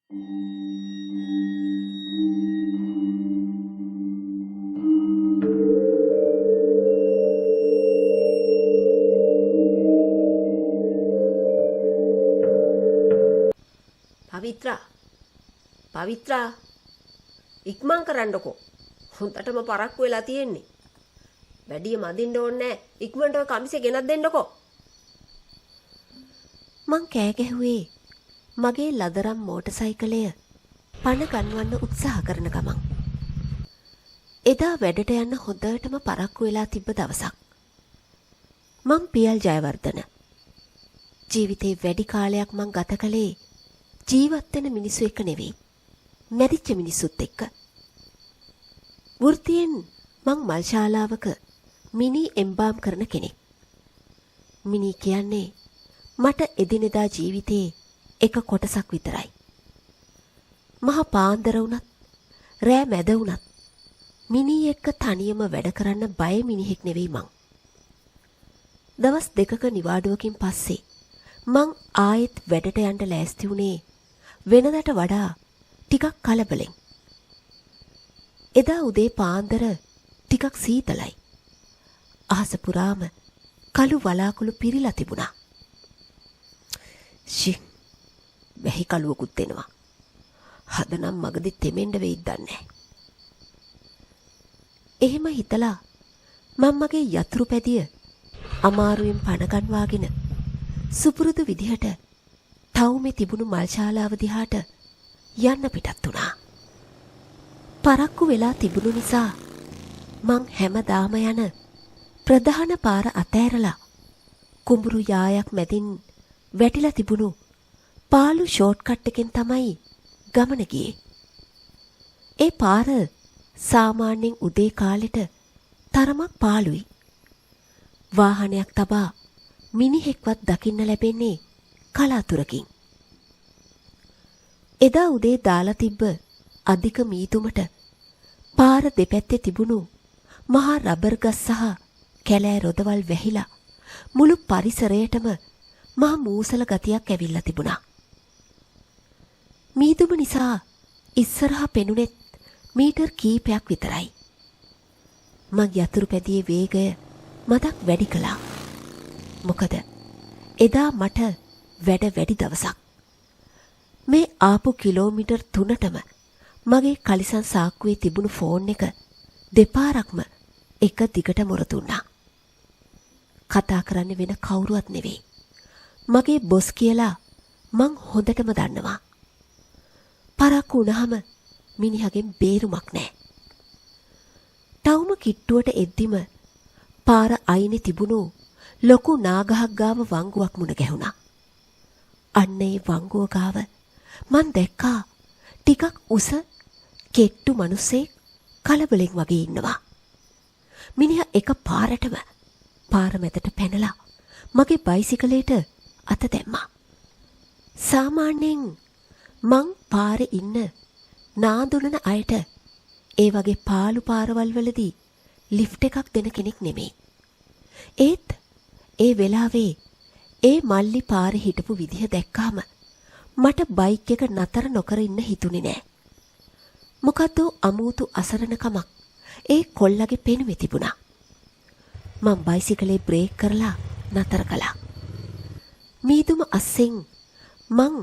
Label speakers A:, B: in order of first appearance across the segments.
A: පවිත්‍රා ඉක්මන් කරන්නකෝ. හොඳටම පරක්කු වෙලා තියෙන්නේ. වැඩිය මදින්න ඕනේ නැහැ. ඉක්මනට ඔය කමිසේ ගෙනත් දෙන්නකෝ.
B: මං කෑ ගැහුවේ මගේ ලදරම් මෝටරසයිකලය පණ ගන්වන්න උත්සාහ කරන ගමන්. එදා වැඩට යන්න හොඳටම පරක්කු වෙලා තිබ්බ දවසක්. මං පියල් ජයවර්ධන. ජීවිතේ වැඩි කාලයක් මං ගත කළේ ජීවත් වෙන මිනිස්සු එක්ක නෙවෙයි. මැරිච්ච මිනිස්සුත් එක්ක. වෘත්තියෙන් මං මල් ශාලාවක මිනි එම්බාම් කරන කෙනෙක්. මිනි කියන්නේ මට එදිනෙදා ජීවිතේ එක කොටසක් විතරයි. මහ පාන්දර වුණත් රෑ මැද වුණත් මිනි එක්ක තනියම වැඩ කරන්න බය මිනිහෙක් නෙවෙයි මං. දවස් දෙකක නිවාඩුවකින් පස්සේ මං ආයෙත් වැඩට යන්න ලෑස්ති වුණේ වෙනදට වඩා ටිකක් කලබලෙන්. එදා උදේ පාන්දර ටිකක් සීතලයි. අහස පුරාම කළු වලාකුළු පිරීලා තිබුණා. වැහි කළුවකුත් එනවා. හදනම් මගදී තෙමෙන්න වෙයිද දන්නේ. එහෙම හිතලා මම මගේ යතුරු පැදිය අමාරුවෙන් පණ ගන්වාගෙන සුපුරුදු විදිහට තවුමේ තිබුණු මල් ශාලාව දිහාට යන්න පිටත් වුණා. පරක්කු වෙලා තිබුණු නිසා මං හැමදාම යන ප්‍රධාන පාර අතෑරලා කුඹුරු යායක් මැදින් වැටිලා තිබුණු පාළු ෂෝට්කට් එකෙන් තමයි ගමන ගියේ. ඒ පාර සාමාන්‍යයෙන් උදේ කාලෙට තරමක් පාළුයි. වාහනයක් තබා මිනිහෙක්වත් දකින්න ලැබෙන්නේ කලාතුරකින්. එදා උදේ දාලා තිබ්බ අධික මීදුමට පාර දෙපැත්තේ තිබුණු මහා රබර් ගස් සහ කැලෑ රොදවල් වැහිලා මුළු පරිසරයටම මහ මූසල ගතියක් ඇවිල්ලා තිබුණා. මීදුම නිසා ඉස්සරහා පෙනුනෙත් මීටර් කීපයක් විතරයි. මං යතුරු පැදියේ වේගය මදක් වැඩි කළා. මොකද එදා මට වැඩ වැඩි දවසක්. මේ ආපු කිලෝමීටර් 3ටම මගේ කලිසම් සාක්කුවේ තිබුණු ෆෝන් එක දෙපාරක්ම එක දිගට මොර දුන්නා. කතා කරන්නේ වෙන කවුරුවත් නෙවෙයි. මගේ බොස් කියලා මං හොඳටම දන්නවා. පරක්කු වුණාම මිනිහගෙන් බේරුමක් නැහැ. ටවුම කිට්ටුවට එද්දිම පාර අයිනේ තිබුණු ලොකු නාගහක් ගාව වංගුවක් මුණ ගැහුණා. අන්න ඒ වංගුව ගාව මං දැක්කා ටිකක් උස කෙට්ටු මිනිස්සෙක් කලබලෙන් වගේ ඉන්නවා. මිනිහා එක පාරටම පාර මැදට පැනලා මගේ බයිසිකලයට අත දැම්මා. සාමාන්‍යයෙන් මං පාරේ ඉන්න නාඳුනන අයට ඒ වගේ පාළු පාරවල් වලදී ලිෆ්ට් එකක් දෙන කෙනෙක් නෙමෙයි. ඒත් ඒ වෙලාවේ ඒ මල්ලි පාරේ හිටපු විදිහ දැක්කාම මට බයික් එක නතර නොකර ඉන්න හිතුනේ නෑ. මොකද්ද අමුතු අසරණකමක් ඒ කොල්ලගේ පෙනුමේ තිබුණා. මම බයිසිකලේ බ්‍රේක් කරලා නතර කළා. මීදුම අස්සෙන් මං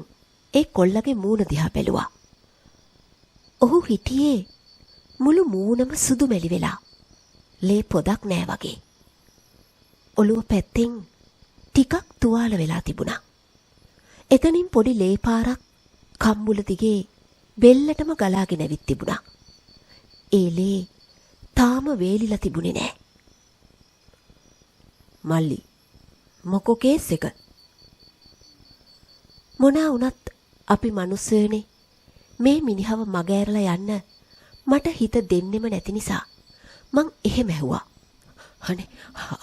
B: ඒ කොල්ලගේ මූණ දිහා බැලුවා. ඔහු හිටියේ මුළු මූණම සුදු මැලි වෙලා. ලේ පොදක් නෑ වගේ. ඔළුව පැත්තෙන් ටිකක් තුවාල වෙලා තිබුණා. එතනින් පොඩි ලේ පාරක් කම්බුල දිගේ බෙල්ලටම ගලාගෙන ඇවිත් තිබුණා. ඒ ලේ තාම වේලිලා තිබුණේ නෑ. මල්ලි මොකෝ කේස් එක? මොනා වුණත් අපි මිනිස්සුනේ මේ මිනිහව මග ඇරලා යන්න මට හිත දෙන්නෙම නැති නිසා මං එහෙම ඇහුවා.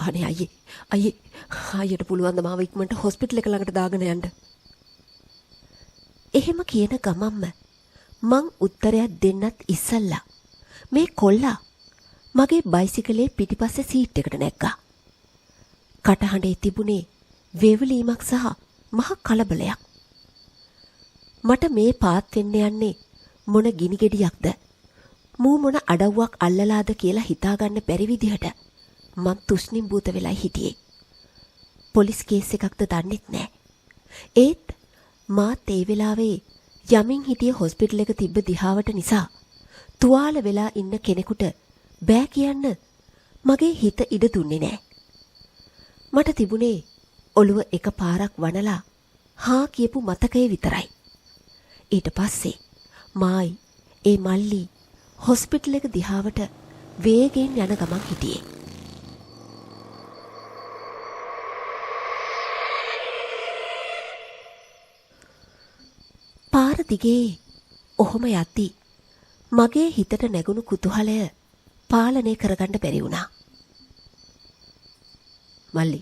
B: අනේ අයියට පුළුවන් ද මාව ඉක්මනට හොස්පිටල් එක ළඟට දාගෙන යන්න. එහෙම කියන ගමම්ම මං උත්තරයක් දෙන්නත් ඉස්සල්ලා මේ කොල්ලා මගේ බයිසිකලේ පිටිපස්සේ සීට් එකට නැග්ගා. කටහඬේ තිබුණේ වේවලීමක් සහ මහ කලබලයක්. මට මේ පාත් වෙන්න යන්නේ මොන ගිනි ගෙඩියක්ද මූ මොන අඩව්වක් අල්ලලාද කියලා හිතාගන්න බැරි විදිහට මං තුෂ්ණිම් භූත වෙලා හිටියේ. පොලිස් කේස් එකක්ද දන්නෙත් නෑ. ඒත් මාත් ඒ වෙලාවේ යමින් හිටිය හොස්පිටල් එක තිබ්බ දිහාවට නිසා තුවාල වෙලා ඉන්න කෙනෙකුට බෑ කියන්න මගේ හිත ඉඩ දුන්නේ නෑ. මට තිබුණේ ඔළුව එක පාරක් වනලා හා කියපු මතකයේ විතරයි. ඊට පස්සේ මායි ඒ මල්ලි හොස්පිටල් එක දිහාවට වේගෙන් යන ගමන් හිටියේ. පාර දිගේ ඔහොම යද්දී මගේ හිතට නැගුණු කුතුහලය පාලනය කරගන්න බැරි වුණා. මල්ලි,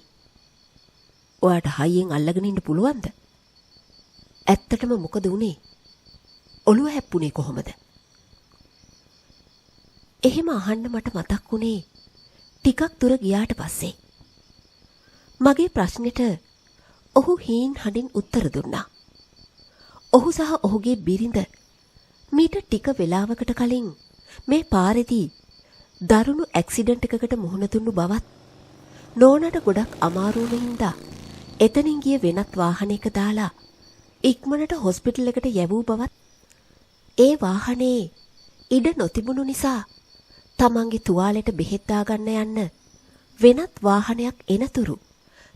B: ඔයාට හයියෙන් අල්ලගෙන ඉන්න පුළුවන්ද? ඇත්තටම මොකද වුනේ? ඔළුව හැප්පුණේ කොහොමද? එහෙම අහන්න මට මතක් වුණේ ටිකක් දුර ගියාට පස්සේ. මගේ ප්‍රශ්නෙට ඔහු හීන් හඬින් උත්තර දුන්නා. ඔහු සහ ඔහුගේ බිරිඳ මීට ටික වෙලාවකට කලින් මේ පාරේදී දරුණු ඇක්සිඩන්ට් එකකට මුහුණ දුන්නු බවත් නෝනට ගොඩක් අමාරු වුණ හින්දා එතනින් ගිය වෙනත් වාහනයක දාලා ඉක්මනට හොස්පිටල් එකට යවූ බවත් ඒ වාහනේ ඉඩ නොතිබුණු නිසා තමන්ගේ තුවාලෙට බෙහෙත් දාගන්න යන්න වෙනත් වාහනයක් එනතුරු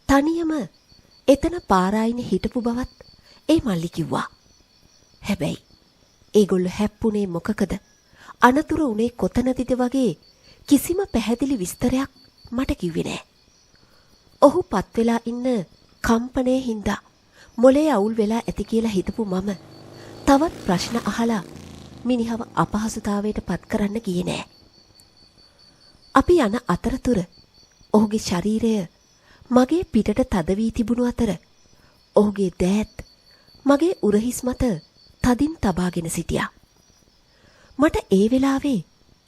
B: තනියම එතන පාරායිනේ හිටපු බවත් ඒ මල්ලි කිව්වා. හැබැයි ඒගොල්ලෝ හැප්පුණේ මොකකද? අනතුරු උනේ කොතනදද වගේ කිසිම පැහැදිලි විස්තරයක් මට කිව්වේ නෑ. ඔහු පත් වෙලා ඉන්න කම්පණයේ හින්දා මොලේ අවුල් වෙලා ඇති කියලා හිතපු මම තවත් ප්‍රශ්න අහලා මිනිහව අපහසුතාවයට පත් කරන්න ගියේ නෑ. අපි යන අතරතුර ඔහුගේ ශරීරය මගේ පිටට තද වී තිබුණු අතර ඔහුගේ දෑත් මගේ උරහිස් මත තදින් තබාගෙන සිටියා. මට ඒ වෙලාවේ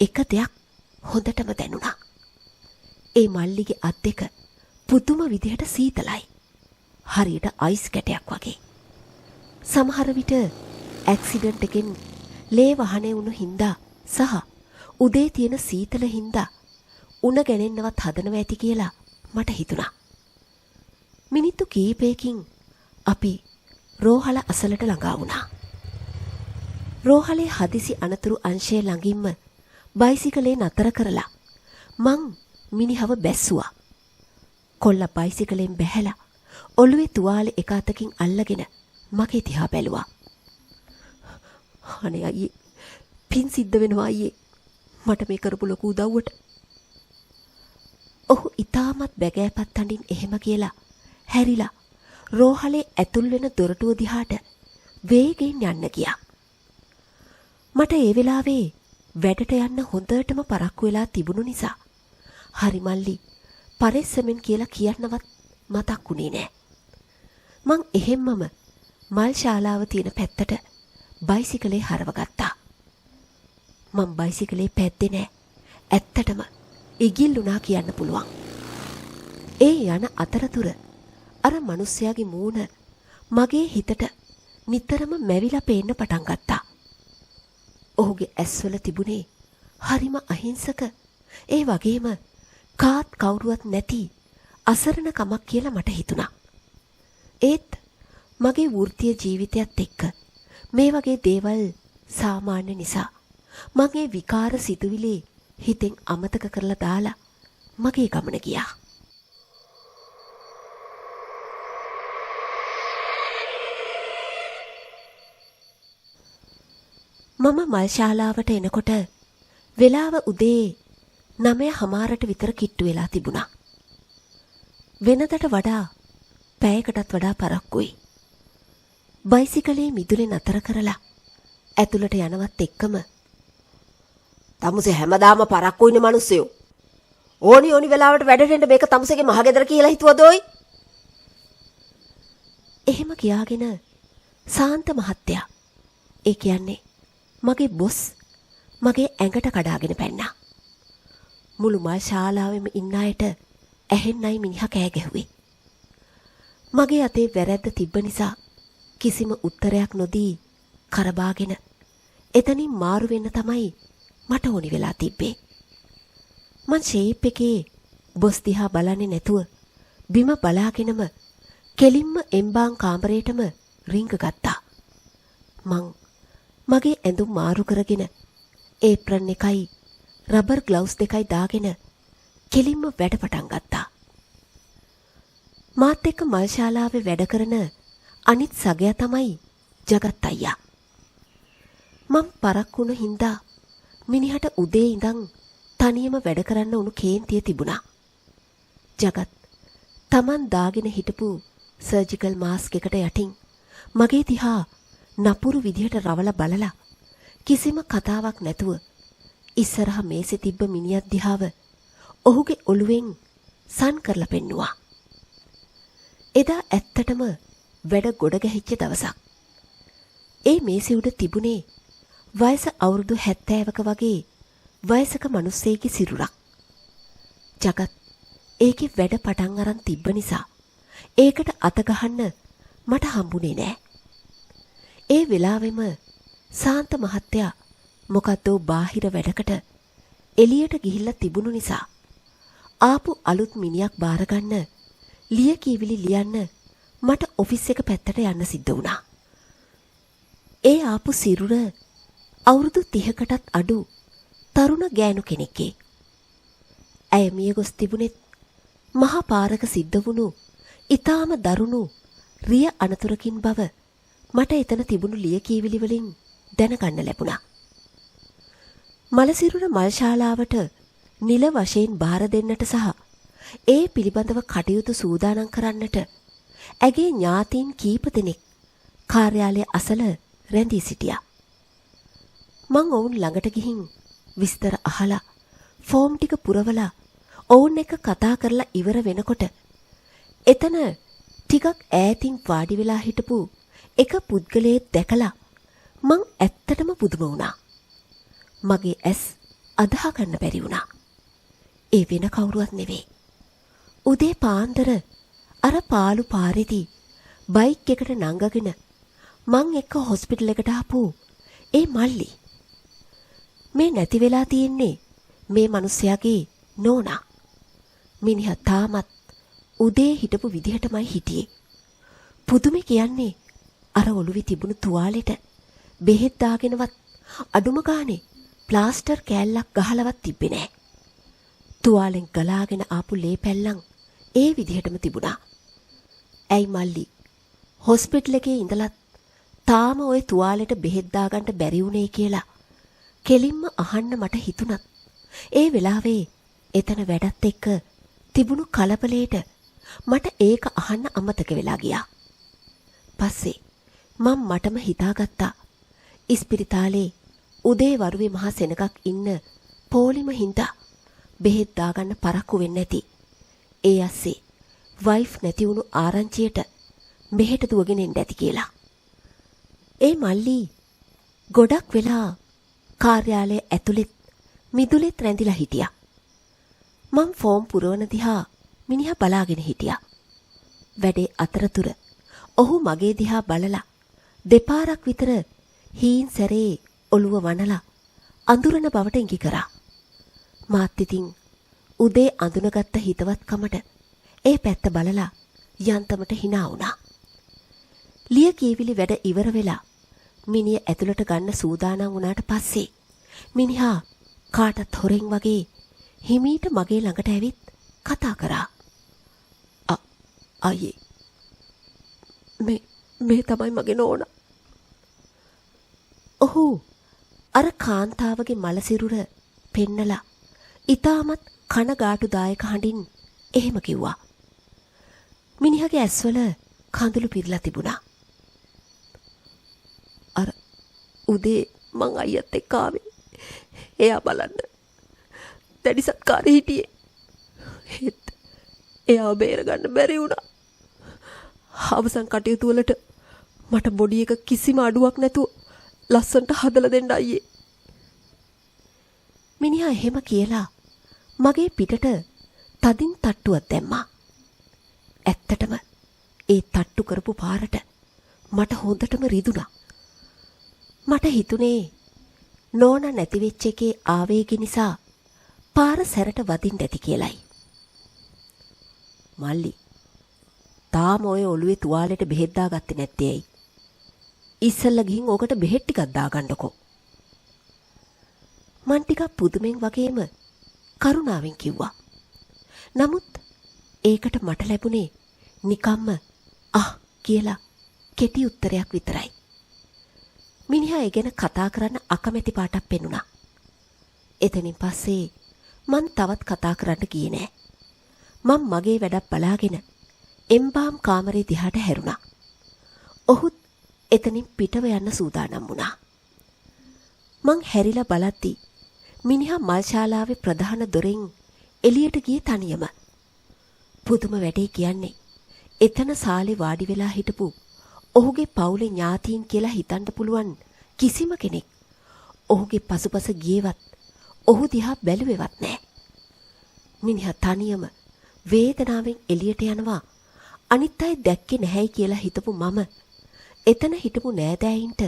B: එක දෙයක් හොඳටම දැනුණා. ඒ මල්ලිගේ අත් දෙක පුදුම විදිහට සීතලයි. හරියට අයිස් කැටයක් වගේ. සමහර විට ඇක්සිඩන්ට් එකෙන් ලේ වහනේ වුණු හින්දා සහ උදේ තියෙන සීතල හින්දා උණ ගැනෙන්නවත් හදනවා ඇති කියලා මට හිතුණා. මිනිත්තු කීපයකින් අපි රෝහල අසලට ළඟා වුණා. රෝහලේ හදිසි අනතුරු අංශයේ ළඟින්ම බයිසිකලේ නතර කරලා මං මිනිහව බැස්සුවා. කොල්ල බයිසිකලෙන් බැහැලා ඔළුවේ තුවාලේ එක අතකින් අල්ලගෙන මගේ දිහා බැලුවා. අනේ අයියේ, පින් සිද්ධ වෙනවා අයියේ. මට මේ කරපු ලොකු උදව්වට. ඔහු ඊටමත් බැගෑපත් හඬින් එහෙම කියලා හැරිලා රෝහලේ ඇතුල් වෙන දොරටුව දිහාට වේගෙන් යන්න ගියා. මට ඒ වෙලාවේ වැඩට යන්න හොඳටම පරක්කු වෙලා තිබුණු නිසා හරි මල්ලි පරිස්සමෙන් කියලා කියන්නවත් මතක් වුණේ නෑ. මං එහෙම්මම මල් ශාලාව තියෙන පැත්තට බයිසිකලේ හරවගත්තා. මං බයිසිකලේ පැද්දේ නෑ. ඇත්තටම ඉගිල්ලුණා කියන්න පුළුවන්. ඒ යන අතරතුර අර මිනිස්සයාගේ මූණ මගේ හිතට නිතරම මැවිලා පේන්න පටන් ගත්තා. ඔහුගේ ඇස්වල තිබුණේ හරිම අහිංසක, ඒ වගේම කාත් කවුරුවත් නැති අසරණ කමක් කියලා මට හිතුණා. ඒත් මගේ වෘත්තීය ජීවිතයත් එක්ක මේ වගේ දේවල් සාමාන්‍ය නිසා මගේ විකාර සිතුවිලි හිතෙන් අමතක කරලා දාලා මගේ ගමන ගියා. මම මල් ශාලාවට එනකොට වෙලාව උදේ 9:00 විතර කිට්ටු වෙලා තිබුණා. වෙනදට වඩා පැයකටත් වඩා පරක්කුයි. බයිසිකලේ මිදුලේ නතර කරලා ඇතුළට යනවත් එක්කම තමුසේ හැමදාම පරක්කුයිනේ මිනිස්සයෝ. ඕනි වෙලාවට වැඩට එන්න මේක තමුසේගේ මහගෙදර කියලා හිතුවද ඔයි? එහෙම කියාගෙන සාන්ත මහත්තයා, ඒ කියන්නේ මගේ බොස්, මගේ ඇඟට කඩාගෙන පැන්නා. මුළු මල් ශාලාවෙම ඉන්න අයට ඇහෙන්නයි මිනිහා කෑ ගැහුවේ. මගේ අතේ වැරැද්ද තිබ්බ නිසා කිසිම උත්තරයක් නොදී කරබාගෙන එතනින් මාරු වෙන්න තමයි මට ඕනි වෙලා තිබ්බේ. මං ෂේප් එකේ බොස් දිහා බලන්නේ නැතුව බිම බලාගෙනම කෙලින්ම එම්බාන් කාමරේටම රිංග ගත්තා. මං මගේ ඇඳුම් මාරු කරගෙන ඒප්‍රන් එකයි රබර් ග්ලව්ස් දෙකයි දාගෙන කෙලින්ම වැඩ පටන් ගත්තා. මාත් එක්ක මල් ශාලාවේ වැඩ කරන අනිත් සගයා තමයි ජගත් අයියා. මං පරක්කුණ හින්දා මිනිහට උදේ ඉඳන් තනියම වැඩ කරන්න උණු කේන්තිය තිබුණා. ජගත් Taman දාගෙන හිටපු සර්ජිකල් මාස්ක් එකට යටින් මගේ දිහා නපුරු විදිහට රවලා බලලා කිසිම කතාවක් නැතුව ඉස්සරහ මේසේ තිබ්බ මිනිහත් දිහාව ඔහුගේ ඔළුවෙන් සන් කරලා පෙන්නුවා. එදා ඇත්තටම වැඩ ගොඩ ගැහිච්ච දවසක්. ඒ මේසේ උඩ තිබුණේ වයස අවුරුදු 70ක වගේ වයසක මිනිස්සෙකගේ සිරුරක්. ජගත් ඒකේ වැඩ පටන් අරන් තිබ්බ නිසා ඒකට අත ගහන්න මට හම්බුනේ නෑ. ඒ වෙලාවෙම සාන්ත මහත්තයා මොකද්ද බාහිර වැඩකට එළියට ගිහිල්ලා තිබුණු නිසා ආපු අලුත් මිනිහක් බාරගන්න ලිය කීවිලි ලියන්න මට ඔෆිස් එක පැත්තට යන්න සිද්ධ වුණා. ඒ ආපු සිරුර අවුරුදු 30කටත් අඩු තරුණ ගෑනු කෙනෙක්ගේ. ඇය මිය ගොස් තිබුණෙත් මහා පාරක සිද්ධ වුණු ඊටාම දරුණු රිය අනතුරකින් බව මට එතන තිබුණු ලිය කීවිලි වලින් දැනගන්න ලැබුණා. මලසිරුර මල් ශාලාවට නිල වශයෙන් බාර දෙන්නට සහ ඒ පිළිබඳව කටයුතු සූදානම් කරන්නට ඇගේ ඥාතීන් කීප දෙනෙක් කාර්යාලය අසල රැඳී සිටියා. මං ඔවුන් ළඟට ගිහින් විස්තර අහලා ෆෝම් ටික පුරවලා ඔවුන් එක්ක කතා කරලා ඉවර වෙනකොට එතන ටිකක් ඈතින් වාඩි වෙලා හිටපු එක පුද්ගලයෙක් දැකලා මං ඇත්තටම පුදුම වුණා. මගේ ඇස් අදහා ගන්න බැරි වුණා. ඒ වෙන කවුරුවත් නෙවෙයි. උදේ පාන්දර අර පාළු පාරේදී බයික් එකට නංගගෙන මං එක්ක හොස්පිටල් එකට ආපු ඒ මල්ලි. මේ නැති වෙලා තියෙන්නේ මේ මිනිස්යාගේ නෝනා. මිනිහා තාමත් උදේ හිටපු විදිහටමයි හිටියේ. පුදුමේ කියන්නේ අර ඔළුවේ තිබුණු තුවාලෙට බෙහෙත් දාගෙනවත් අඩුම ගානේ ප්ලාස්ටර් කෑල්ලක් ගහලවත් තිබ්බේ නැහැ. තුවාලෙන් ගලාගෙන ආපු ලේ පැල්ලම් ඒ විදිහටම තිබුණා. ඇයි මල්ලි හොස්පිටල් එකේ ඉඳලත් තාම ওই තුවාලෙට බෙහෙත් දාගන්න බැරි වුණේ කියලා කෙලින්ම අහන්න මට හිතුණත් ඒ වෙලාවේ එතන වැඩත් එක්ක තිබුණු කලබලයට මට ඒක අහන්න අමතක වෙලා ගියා. පස්සේ මම මටම හිතාගත්තා ඉස්පිරිතාලේ උදේ වරුවේ මහා සෙනගක් ඉන්න පොලිම හින්දා බෙහෙත් දාගන්න පරක්කු වෙන්නේ නැති. ඒ ඇස්සේ වයිෆ් නැති වුණු ආරංචියට මෙහෙට දුවගෙන එන්න ඇති කියලා. ඒ මල්ලි ගොඩක් වෙලා කාර්යාලයේ ඇතුළෙත් මිදුලෙත් රැඳිලා හිටියා. මං ෆෝම් පුරවන දිහා මිනිහා බලාගෙන හිටියා. වැඩේ අතරතුර ඔහු මගේ දිහා බලලා දෙපාරක් විතර හීන් සැරේ ඔළුව වනලා අඳුරන බවට ඉඟි කරා. මාත් ඉතින් උදේ අඳුනගත්ත හිතවත්කමට ඒ පැත්ත බලලා යන්තමට hina වුණා. ලිය කීවිලි වැඩ ඉවර වෙලා මිනිහ ඇතුළට ගන්න සූදානම් වුණාට පස්සේ මිනිහා කාටත් හොරෙන් වගේ හිමීට මගේ ළඟට ඇවිත් කතා කරා. අයියේ මේ තමයි මගේ නෝනා. ඔහු අර කාන්තාවගේ මලසිරුර පෙන්නලා ඊටමත් කනගාටුදායක හඬින් එහෙම කිව්වා. මිනිහගේ ඇස්වල කඳුළු පිරලා තිබුණා. අර උදේ මං අයියත් එක්ක ආවේ. එයා බලන්න. දැඩි සත්කාරේ හිටියේ. ඒත් එයාව බේරගන්න බැරි වුණා. අවසන් කටයුතු වලට මට බොඩි එක කිසිම අඩුවක් නැතුව ලස්සන්ට හදලා දෙන්න අයියේ. මිනිහා එහෙම කියලා මගේ පිටට තදින් තට්ටුවක් දැම්මා. ඇත්තටම ඒ තට්ටු කරපු පාරට මට හොඳටම රිදුණා. මට හිතුනේ නෝනා නැති වෙච්ච එකේ ආවේගය නිසා පාර සැරට වදින්න ඇති කියලයි.
A: මල්ලි තාම ඔය ඔළුවේ තුවාලෙට බෙහෙත් දාගත්තේ නැත්තේ ඇයි? ඉස්සෙල්ලා ගිහින් ඕකට බෙහෙත් ටිකක් දාගන්නකෝ.
B: මං ටිකක් පුදුමෙන් වගේම කරුණාවෙන් කිව්වා. නමුත් ඒකට මට ලැබුණේ නිකම්ම කියලා කෙටි උත්තරයක් විතරයි. මිනිහා ඒ ගැන කතා කරන්න අකමැති පාටක් පෙනුණා. එතනින් පස්සේ මං තවත් කතා කරන්න ගියේ නෑ. මං මගේ වැඩක් බලාගෙන එම්බාම් කාමරේ දිහාට හැරුණා. ඔහුත් එතනින් පිටව යන්න සූදානම් වුණා. මං හැරිලා බලද්දි මිනිහා මල්ශාලාවේ ප්‍රධාන දොරෙන් එළියට ගියේ තනියම. පුදුම වැඩේ කියන්නේ එතන සාලේ වාඩි වෙලා හිටපු ඔහුගේ පවුලේ ඥාතීන් කියලා හිතන්න පුළුවන් කිසිම කෙනෙක් ඔහුගේ පසුපස ගියේවත් ඔහු දිහා බැලුවේවත් නැහැ. මිනිහා තනියම වේදනාවෙන් එළියට යනවා. අනිත් අය දැක්කේ නැහැයි කියලා හිතපු මම එතන හිටපු නෑදෑයින්ට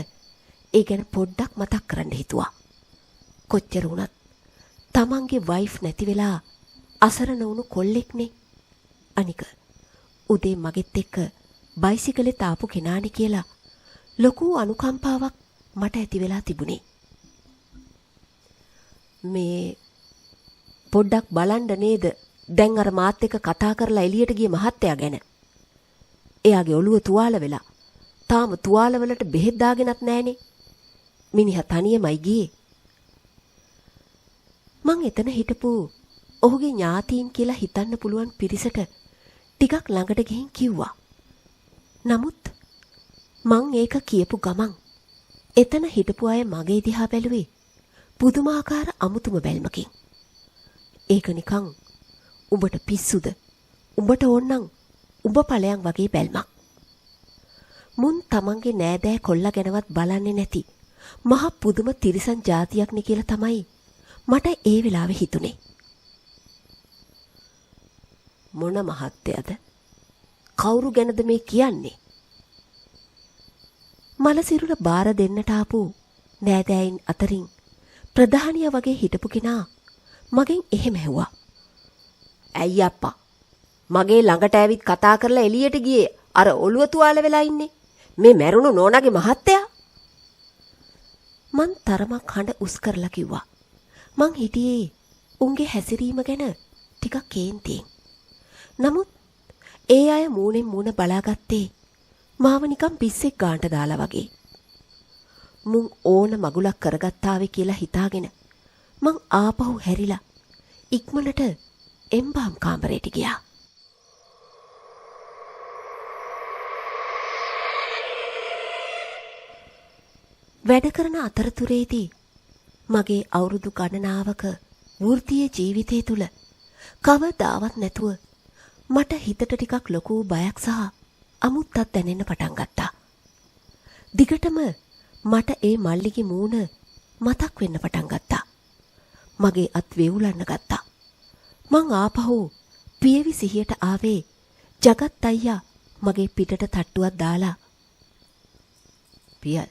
B: ඒ ගැන පොඩ්ඩක් මතක් කරන්න හිතුවා. කොච්චර වුණත් තමන්ගේ වයිෆ් නැති වෙලා අසරණ වුණු කොල්ලෙක්නේ. අනික උදේ මගෙත් එක්ක බයිසිකලේ තාපු කෙනානේ කියලා ලොකු අනුකම්පාවක් මට ඇති වෙලා තිබුණේ.
A: මේ පොඩ්ඩක් බලන්න නේද දැන් අර මාත් එක්ක කතා කරලා එළියට ගිය මහත්තයා ගැන. එයාගේ ඔළුව තුවාල වෙලා තාම තුවාල වලට බෙහෙත් දාගෙනත් නැහනේ. මිනිහා තනියමයි ගියේ.
B: මං එතන හිටපු ඔහුගේ ඥාතීන් කියලා හිතන්න පුළුවන් පිරිසට ටිකක් ළඟට ගිහින් කිව්වා. නමුත් මං ඒක කියපු ගමන් එතන හිටපු අය මගේ දිහා බැලුවේ පුදුමාකාර අමුතුම බැල්මකින්. ඒක නිකන් උඹට පිස්සුද? උඹට ඕන්නම් උඹ ඵලයන් වගේ බැල්මක්. මුන් තමන්ගේ නෑදෑ කොල්ලා ගැනවත් බලන්නේ නැති මහ පුදුම තිරිසන් జాතියක්නේ කියලා තමයි මට ඒ වෙලාවේ හිතුනේ.
A: මොන මහත්තයද? කවුරු ගැනද මේ කියන්නේ?
B: මලසිරුර බාර දෙන්නට ආපු නෑදෑයින් අතරින් ප්‍රධානියා වගේ හිටපු කෙනා මගෙන් එහෙම ඇහුවා.
A: ඇයි අප්පා මගේ ළඟට ඇවිත් කතා කරලා එළියට ගියේ අර ඔළුව තුවාල වෙලා ඉන්නේ මේ මැරුණු නෝනාගේ මහත්තයා?
B: මං තරමක් හඬ උස් කරලා කිව්වා. මං හිටියේ උන්ගේ හැසිරීම ගැන ටිකක් කේන්තියෙන්. නමුත් ඒ අය මූණෙන් මූණ බලාගත්තේ මාව නිකන් පිස්සෙක් ගාන්ට දාලා වගේ. මුන් ඕන මගුලක් කරගත්තාවේ කියලා හිතාගෙන මං ආපහු හැරිලා ඉක්මනට එම්බාම් කාමරේට ගියා. වැඩ කරන අතරතුරේදී මගේ අවුරුදු ගණනාවක වෘත්තීය ජීවිතය තුල කවදාවත් නැතුව මට හිතට ටිකක් ලොකු බයක් සහ අමුත්තක් දැනෙන්න පටන් ගත්තා. දිගටම මට ඒ මල්ලිගේ මූණ මතක් වෙන්න පටන් ගත්තා. මගේ අත් වේවුලන්න ගත්තා. මං ආපහු පියවි සිහියට ආවේ ජගත් අයියා මගේ පිටට තට්ටුවක් දාලා
A: පියල්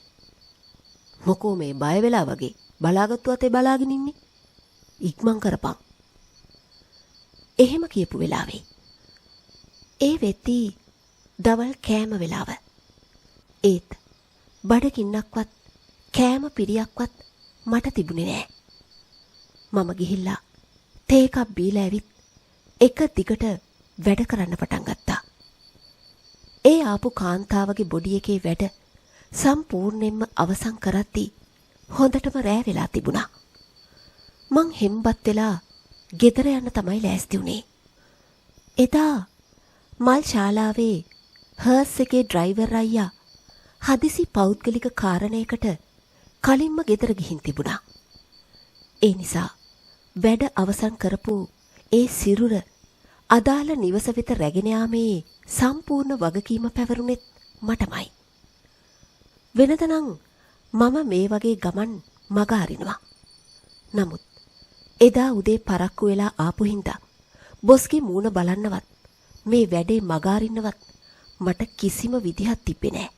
A: මොකෝ මේ බය වෙලා වගේ බලාගත්තු අතේ බලාගෙන ඉන්නේ? ඉක්මන් කරපන්.
B: එහෙම කියපු වෙලාවේ ඒ වෙද්දී දවල් කෑම වෙලාව. ඒත් බඩගින්නක්වත් කෑම පිරියක්වත් මට තිබුණේ නෑ. මම ගිහිල්ලා තේ එකක් බීලා ඇවිත් එක දිගට වැඩ කරන්න පටන් ගත්තා. ඒ ආපු කාන්තාවගේ බොඩි එකේ වැඩ සම්පූර්ණයෙන්ම අවසන් කරද්දී හොඳටම රෑ වෙලා තිබුණා. මං හෙම්බත් වෙලා ගෙදර යන්න තමයි ලෑස්ති වුණේ. එදා මල් ශාලාවේ හර්ස් එකේ ඩ්‍රයිවර් අයියා හදිසි පෞද්ගලික කාරණයකට කලින්ම ගෙදර ගිහින් තිබුණා. ඒ නිසා වැඩ අවසන් කරපු ඒ සිරුර අදාළ නිවස වෙත රැගෙන යාමේ සම්පූර්ණ වගකීම පැවරුණෙත් මටමයි. වෙනදනම් මම මේ වගේ ගමන් මග අරිනවා. නමුත් එදා උදේ පරක්කු වෙලා ආපු හින්දා බොස්ගේ මූණ බලන්නවත් මේ වැඩේ මග අරින්නවත් මට කිසිම විදිහක් තිබ්බේ නෑ.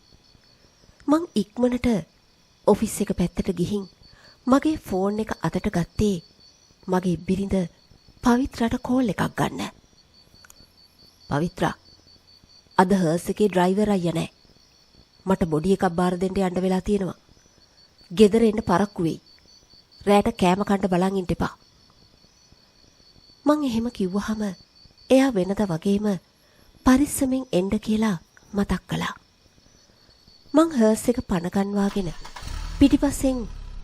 B: මං ඉක්මනට ඔෆිස් එක පැත්තට ගිහින් මගේ ෆෝන් එක අතට ගත්තේ මගේ බිරිඳ පවිත්‍රාට කෝල් එකක් ගන්න. පවිත්‍රා, අද හර්ස් එකේ ඩ්‍රයිවර් අයියා නැහැ. මට බොඩි එකක් බාර දෙන්න යන්න වෙලා තියෙනවා. ගෙදර එන්න පරක්කු වෙයි. රැට කෑම කන්න බලන් ඉන්න එපා. මං එහෙම කිව්වහම එයා වෙනද වගේම පරිස්සමෙන් එන්න කියලා මතක් කළා. මං හර්ස් එක පණ ගන්වාගෙන පිටිපස්සෙන්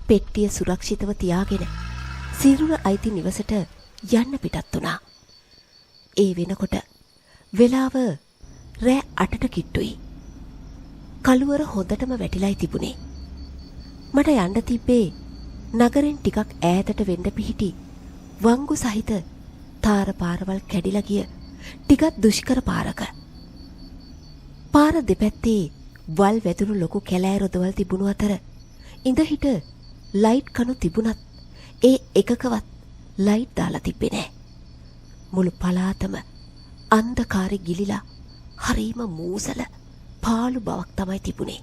B: පෙට්ටිය සුරක්ෂිතව තියාගෙන සිරුර අයිති නිවසට යන්න පිටත් වුණා. ඒ වෙනකොට වෙලාව රෑ 8ට කිට්ටුයි. කළුවර හොඳටම වැටිලායි තිබුණේ. මට යන්න තිබ්බේ නගරෙන් ටිකක් ඈතට වෙන්න පිහිටි වංගු සහිත තාර පාරවල් කැඩිලා ගිය ටිකක් දුෂ්කර පාරක. පාර දෙපැත්තේ වල් වැදුණු ලොකු කැලෑ රොදවල් තිබුණු අතර ඉඳහිට ලයිට් කණු තිබුණත් ඒ එකකවත් ලයිට් දාලා තිබ්බේ නැහැ. මුළු පළාතම අන්ධකාරෙ ගිලිලා හරීම මූසල පාළු බවක් තමයි තිබුණේ.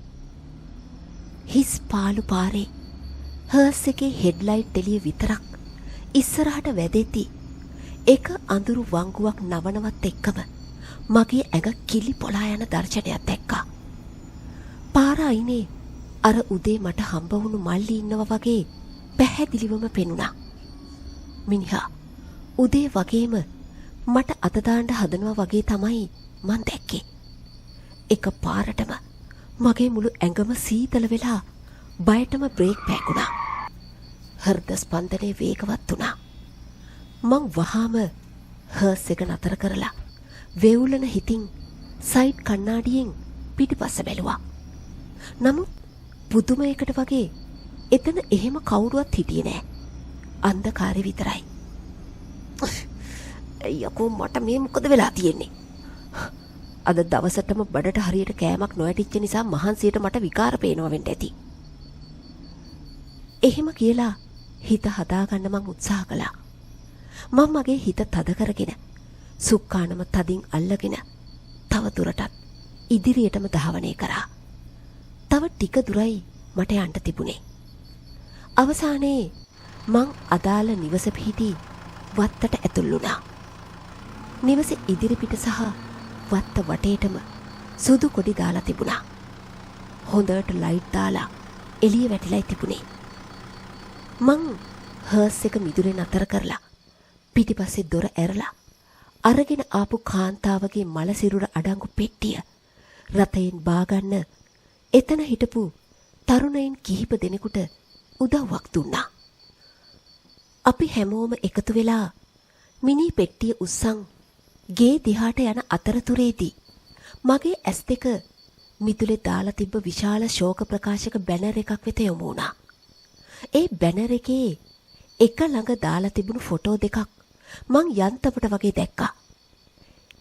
B: හිස් පාළු පාරේ හර්ස් එකේ හෙඩ්ලයිට් එළිය විතරක් ඉස්සරහට වැදෙති එක අඳුරු වංගුවක් නවනවත් එක්කම මගේ ඇඟ කිලි පොලා යන දර්ශනයක් දැක්කා. පාර අයිනේ අර උදේ මට හම්බ වුණු මල්ලි ඉන්නවා වගේ පැහැදිලිවම පෙනුණා. මිනිහා උදේ වගේම මට අත දාන්න හදනවා වගේ තමයි මං දැක්කේ. එක පාරටම මගේ මුළු ඇඟම සීතල වෙලා බයටම බ්‍රේක් පෑගුණා. හෘද ස්පන්දනය වේගවත් වුණා. මං වහාම හර්ස් එක නතර කරලා වේවුලන හිතින් සයිඩ් කණ්ණාඩියෙන් පිටිපස්ස බැලුවා. නමුත් පුදුමයකට වගේ එතන එහෙම කවුරුවත් හිටියේ නෑ. අන්ධකාරය විතරයි. යකෝ මට මේ මොකද වෙලා තියෙන්නේ? අද දවසටම බඩට හරියට කෑමක් නොඇටිච්ච නිසා මහන්සියට මට විකාර පේනවා වෙන්න ඇති. එහෙම කියලා හිත හදාගන්න මං උත්සාහ කළා. මම මගේ හිත තද කරගෙන සුක්කානම තදින් අල්ලගෙන තව දුරටත් ඉදිරියටම ධාවනය කරා. තව ටික දුරයි මට යන්න තිබුණේ. අවසානයේ මං අදාළ නිවස පිහිටි වත්තට ඇතුල් වුණා. නිවස ඉදිරිපිට සහ වත්ත වටේටම සුදු කොඩි දාලා තිබුණා. හොඳට ලයිට් දාලා එළිය වැටිලා තිබුණේ. මං හර්ස් එක මිදුලේ නතර කරලා පිටිපස්සේ දොර ඇරලා අරගෙන ආපු කාන්තාවගේ මල සිරුර අඩංගු පෙට්ටිය රතයෙන් බාගන්න එතන හිටපු තරුණයින් කිහිප දෙනෙකුට උදව්වක් දුන්නා. අපි හැමෝම එකතු වෙලා මිනි පෙට්ටිය උස්සන් ගේ දිහාට යන අතරතුරේදී මගේ ඇස් දෙක මිදුලේ දාලා තිබ්බ විශාල ශෝක ප්‍රකාශක බැනර් එකක් වෙත යොමු වුණා. ඒ බැනර් එකේ එක ළඟ දාලා තිබුණු ෆොටෝ දෙකක් මං යන්තමට වගේ දැක්කා.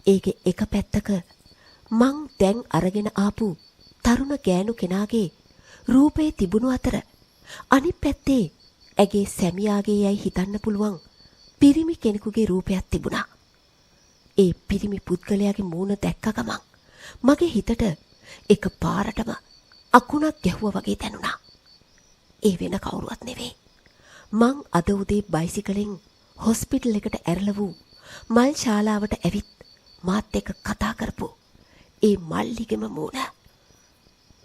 B: ඒකේ එක පැත්තක මං දැන් අරගෙන ආපු තරුණ ගෑනු කෙනාගේ රූපේ තිබුණු අතර අනිත් පැත්තේ ඇගේ සැමියාගේ යයි හිතන්න පුළුවන් පිරිමි කෙනෙකුගේ රූපයක් තිබුණා. ඒ පිරිමි පුද්ගලයාගේ මූණ දැක්ක ගමන් මගේ හිතට එක පාරටම අකුණක් ගැහුවා වගේ දැනුණා. ඒ වෙන කවුරුවත් නෙවෙයි. මං අද උදේ බයිසිකලෙන් හොස්පිටල් එකට ඇරලා වූ මල් ශාලාවට ඇවිත් මාත් එක්ක කතා කරපු ඒ මල්ලිගෙම මූණ.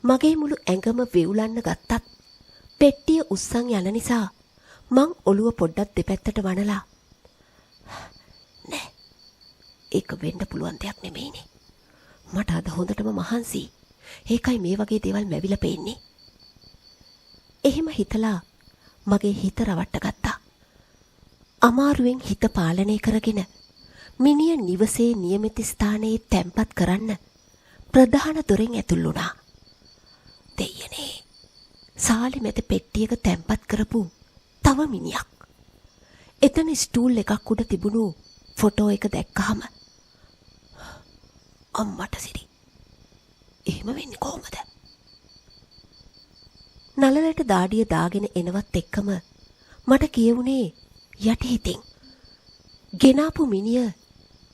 B: මගේ මුළු ඇඟම වෙවුලන්න ගත්තත් පෙට්ටිය උස්සන් යන නිසා මං ඔළුව පොඩ්ඩක් දෙපැත්තට වනලා නෑ, ඒක වෙන්න පුළුවන් දෙයක් නෙමෙයිනේ. මට අද හොඳටම මහන්සි. ඒකයි මේ වගේ දේවල් මැවිලා පේන්නේ. එහෙම හිතලා මගේ හිත රවට්ට ගත්තා. අමාරුවෙන් හිත පාලනය කරගෙන මිනිය නිවසේ නියමිත ස්ථානයේ තැන්පත් කරන්න ප්‍රධාන දොරෙන් ඇතුල් වුණා. දෙයනේ, සාලි මැද පෙට්ටියක තැන්පත් කරපු තව මිනියක්. එතන ස්ටූල් එකක් උඩ තිබුණු ෆොටෝ එක දැක්කහම අම්මට සිරි. එහෙම වෙන්නේ කොහොමද? නළලට දාඩිය දාගෙන එනවත් එක්කම මට කියවුනේ යටිහිතින් ගෙනාපු මිනිය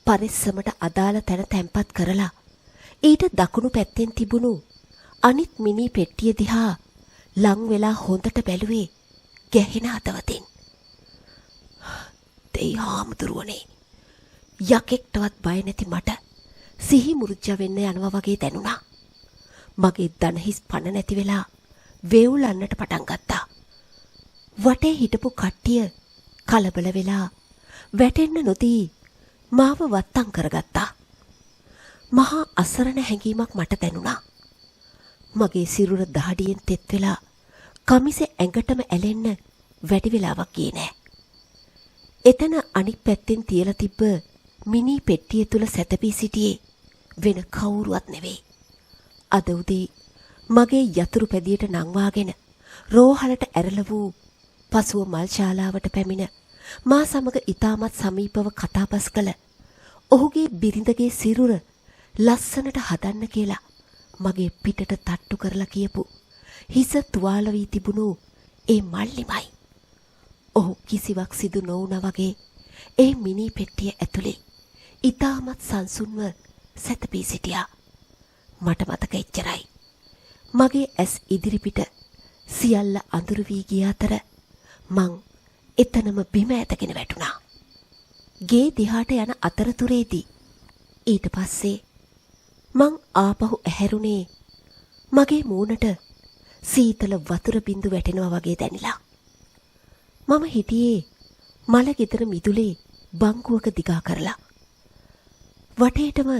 B: පරිස්සමට අදාළ තැන තැන්පත් කරලා ඊට දකුණු පැත්තෙන් තිබුණු අනිත් මිනි පෙට්ටිය දිහා ලං වෙලා හොඳට බැලුවේ ගැහෙන හදවතින්. දෙයි හාමුදුරුවනේ, යකෙක්ටවත් බය නැති මට සිහි මුරුච්ච වෙන්න යනවා වගේ දැනුණා. මගේ දනහිස් පණ නැති වෙලා වේවුලන්නට පටන් ගත්තා. වටේ හිටපු කට්ටිය කලබල වෙලා වැටෙන්න නොදී මාව වත්තම් කරගත්තා. මහා අසරණ හැඟීමක් මට දැනුණා. මගේ සිරුර දහඩියෙන් තෙත් වෙලා කමිසේ ඇඟටම ඇලෙන්න වැඩි වෙලාවක් ගියේ නෑ. එතන අනික් පැත්තෙන් තියලා තිබ්බ මිනි පෙට්ටිය තුල සැතපී සිටියේ වෙන කවුරුවත් නෙවෙයි. අද උදේ මගේ යතුරු පැදියට නංවාගෙන රෝහලට ඇරල වූ පසුව මල් ශාලාවට පැමිණ මා සමග ඊටමත් සමීපව කතාබස් කළ ඔහුගේ බිරිඳගේ සිරුර ලස්සනට හදන්න කියලා මගේ පිටට තට්ටු කරලා කියපු හිස තුවාල වී තිබුණු ඒ මල්ලිමයි. ඔහු කිසිවක් සිදු නොවුණා වගේ ඒ මිනි පෙට්ටිය ඇතුලේ ඊටමත් සංසුන්ව සැතපී සිටියා. මට මතක එච්චරයි. මගේ ඇස් ඉදිරිපිට සියල්ල අඳුරු වී ගිය අතර මං එතනම බිම ඇතගෙන වැටුණා. ගේ දිහාට යන අතරතුරේදී ඊට පස්සේ මං ආපහු ඇහැරුණේ මගේ මූණට සීතල වතුර බින්දු වැටෙනවා වගේ දැනිලා. මම හිටියේ මල ගෙදර මිදුලේ බංකුවක දිගා කරලා. වටේටම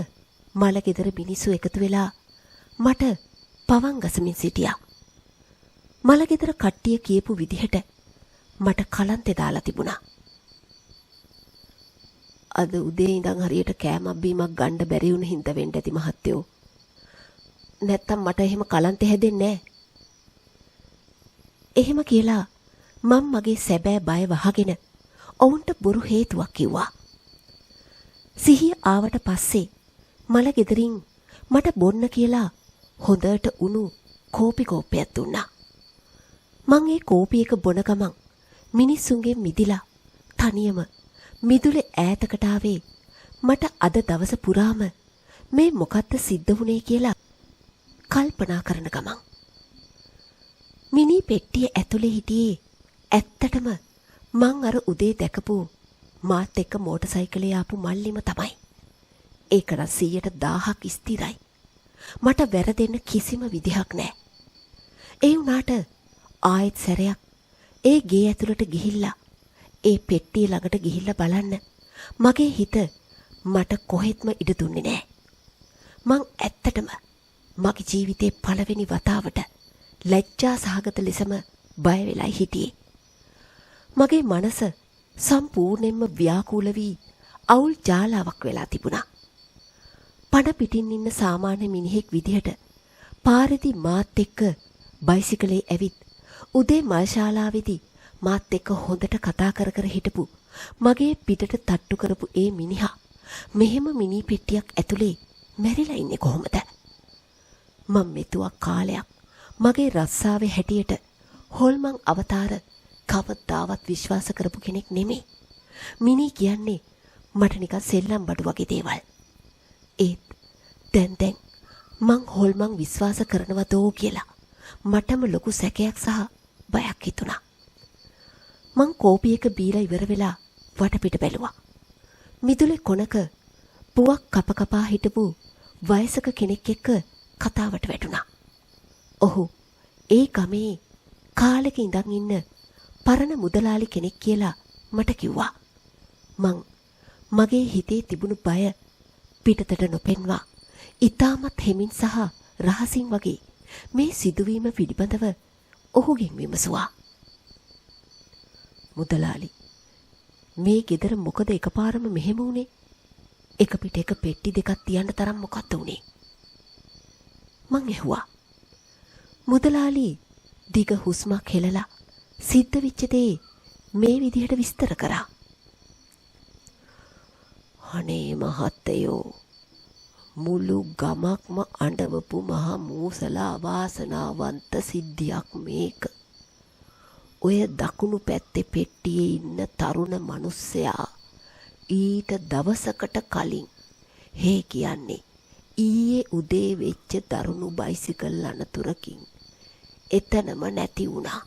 B: මල ගෙදර මිනිස්සු එකතු වෙලා මට පවන් ගසමින් සිටියා. මල ගෙදර කට්ටිය කියපු විදිහට මට කලන්තේ දාලා තිබුණා. අද උදේ ඉඳන් හරියට කෑමක් බීමක් ගන්න බැරි වුණ හින්දා වෙන්න ඇති මහත්තයෝ. නැත්තම් මට එහෙම කලන්තේ හැදෙන්නේ නැහැ. එහෙම කියලා මම මගේ සැබෑ බය වහගෙන ඔවුන්ට බොරු හේතුවක් කිව්වා. සිහිය ආවට පස්සේ මල ගෙදරින් මට බොන්න කියලා හොඳට උණු කෝපි කෝප්පයක් දුන්නා. මං ඒ කෝපි එක බොන ගමන් මිනිස්සුන්ගේ මිදිලා තනියම මිදුලේ ඈතකට ආවේ මට අද දවස පුරාම මේ මොකද්ද සිද්ධ වුනේ කියලා කල්පනා කරන ගමන්. මිනි පෙට්ටිය ඇතුලේ හිටියේ ඇත්තටම මං අර උදේ දැකපු මාත් එක්ක මෝටර් ආපු මල්ලිම තමයි. ඒකට 100,000ක් ස්ථිරයි. මට වැරදෙන්න කිසිම විදිහක් නැහැ. ඒ වුණාට ආයෙත් සැරයක් ඒ ගේ ඇතුළට ගිහිල්ලා ඒ පෙට්ටිය ළඟට ගිහිල්ලා බලන්න මගේ හිත මට කොහෙත්ම ඉඩ දුන්නේ නැහැ. මං ඇත්තටම මගේ ජීවිතේ පළවෙනි වතාවට ලැජ්ජා සහගත ලෙසම බය වෙලා හිටියේ. මගේ මනස සම්පූර්ණයෙන්ම ව්‍යාකූල වී අවුල් ජාලාවක් වෙලා තිබුණා. පණ පිටින් ඉන්න සාමාන්‍ය මිනිහෙක් විදිහට පාරේදී මාත් එක්ක බයිසිකලේ ඇවිත් උදේ මල් ශාලාවේදී මාත් එක්ක හොඳට කතා කර කර හිටපු මගේ පිටට තට්ටු කරපු ඒ මිනිහා මෙහෙම මිනි පෙට්ටියක් ඇතුලේ මැරිලා ඉන්නේ කොහොමද? මම මෙතුවක් කාලයක් මගේ රස්සාවේ හැටියට හොල්මන් අවතාර කවදාවත් විශ්වාස කරපු කෙනෙක් නෙමෙයි. මිනි කියන්නේ මට නිකන් සෙල්ලම් බඩු වගේ දේවල්. ඒත් දැන් මං හොල්මන් විශ්වාස කරනවදෝ කියලා මටම ලොකු සැකයක් සහ බයක් හිතුණා. මං කෝපි එක බීලා ඉවර වෙලා වටපිට බැලුවා. මිදුලේ කොනක පුවක් කප කපා හිටපු වයසක කෙනෙක් එක්ක කතාවට වැටුණා. ඔහු ඒ ගමේ කාලෙක ඉඳන් ඉන්න පරණ මුදලාලි කෙනෙක් කියලා මට කිව්වා. මං මගේ හිතේ තිබුණු බය පිටතට නොපෙන්වා ඊටමත් හෙමින් සහ රහසින් වගේ මේ සිදුවීම පිළිබඳව ඔහුගෙන් විමසුවා. මුදලාලි, මේ ගෙදර මොකද එකපාරම මෙහෙම වුනේ? එක පිට එක පෙට්ටි දෙකක් තියන්න තරම් මොකක්ද වුනේ? මං ඇහුවා. මුදලාලි දිග හුස්මක් හෙලලා සිද්ධ වෙච්ච දේ මේ විදිහට විස්තර කරා. අනේ මහත්තයෝ, මුළු ගමක්ම අඬවපු මහා මූසලා අවාසනාවන්ත සිද්ධියක් මේක. ඔය දකුණු පැත්තේ පෙට්ටියේ ඉන්න තරුණ මිනිස්සයා ඊට දවසකට කලින් හේ කියන්නේ ඊයේ උදේ වෙච්ච දරුණු බයිසිකල් අනතුරකින් එතනම නැති වුණා.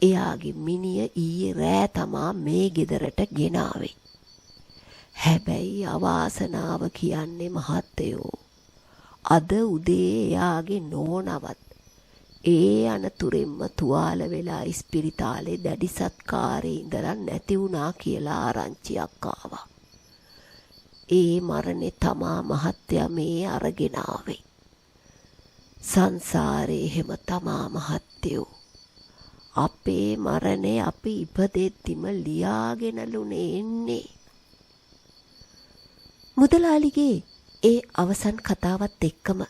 B: එයාගේ මිනිය ඊයේ රෑ තමා මේ ගෙදරට ගෙනාවේ. හැබැයි අවාසනාව කියන්නේ මහත්තයෝ, අද උදේ එයාගේ නෝනවත් ඒ අනතුරෙන්ම තුවාල වෙලා ඉස්පිරිතාලේ දැඩි සත්කාරේ ඉඳලා නැති වුණා කියලා ආරංචියක් ආවා. ඒ මරණේ තමා මහත්තයා මේ අරගෙන ආවේ. සංසාරේ හැම තමා මහත්තයෝ. අපේ මරණේ අපි ඉපදෙද්දිම ලියාගෙනලුනේ එන්නේ. මුදලාලිගේ ඒ අවසන් කතාවත් එක්කම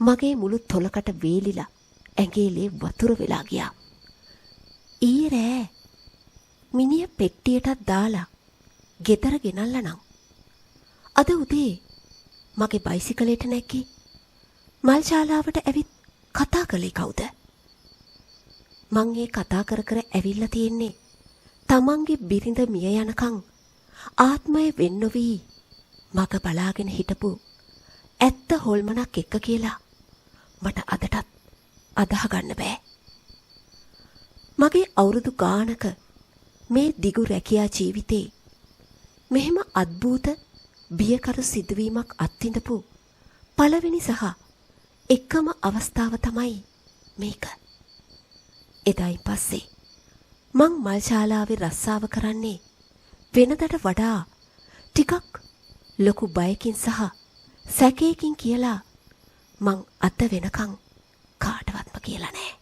B: මගේ මුළු තොලකට වේලිලා ඇඟිලේ වතුර වෙලා ගියා. ඊයේ රෑ මිනිහ පෙට්ටියටත් දාලා ගෙදර ගෙනල්ලා නම් අද උදේ මගේ බයිසිකලෙට නැගී මල් ශාලාවට ඇවිත් කතා කළේ කවුද? මං ඒ කතා කර කර ඇවිල්ලා තියෙන්නේ තමන්ගේ බිරිඳ මිය යනකම් ආත්මය වෙන්නොවි මග බලාගෙන හිටපු ඇත්ත හොල්මනක් එක්ක කියලා මට අදටත් අදහ ගන්න බෑ. මගේ අවුරුදු ගානක මේ දිගු රැකියා ජීවිතේ මෙහෙම අద్භූත බියකරු සිදුවීමක් අත්විඳපු පළවෙනි සහ එකම අවස්ථාව තමයි මේක. එදායින් පස්සේ මං මල් ශාලාවේ රස්සාව කරන්නේ වෙනදට වඩා ටිකක් ලොකු බයකින් සහ සැකයකින් කියලා මං අත වෙනකන් කාටවත්ම කියලා නෑ.